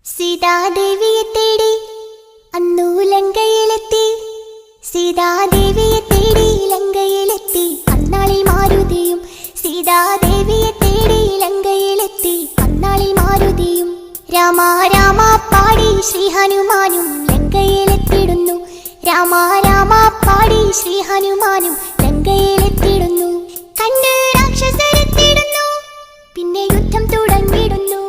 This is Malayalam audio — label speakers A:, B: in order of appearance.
A: സീതാദേവിയെ തേടി അന്നു ലങ്കയിലെത്തി. സീതാദേവിയെ തേടി ലങ്കയിലെത്തി. അന്നാളിൽ മാരുതിയും സീതാദേവിയെ തേടി ലങ്കയിലെത്തി. അന്നാളിൽ മാരുതിയും രാമ രാമ പാടി ശ്രീ ഹനുമാനും ലങ്കയിലെത്തിടുന്നു. രാമ രാമ പാടി ശ്രീ ഹനുമാനും ലങ്കയിലെത്തിടുന്നു. കണ്ട് രാക്ഷസരെത്തിടുന്നു. പിന്നെ യുദ്ധം തുടങ്ങിടുന്നു.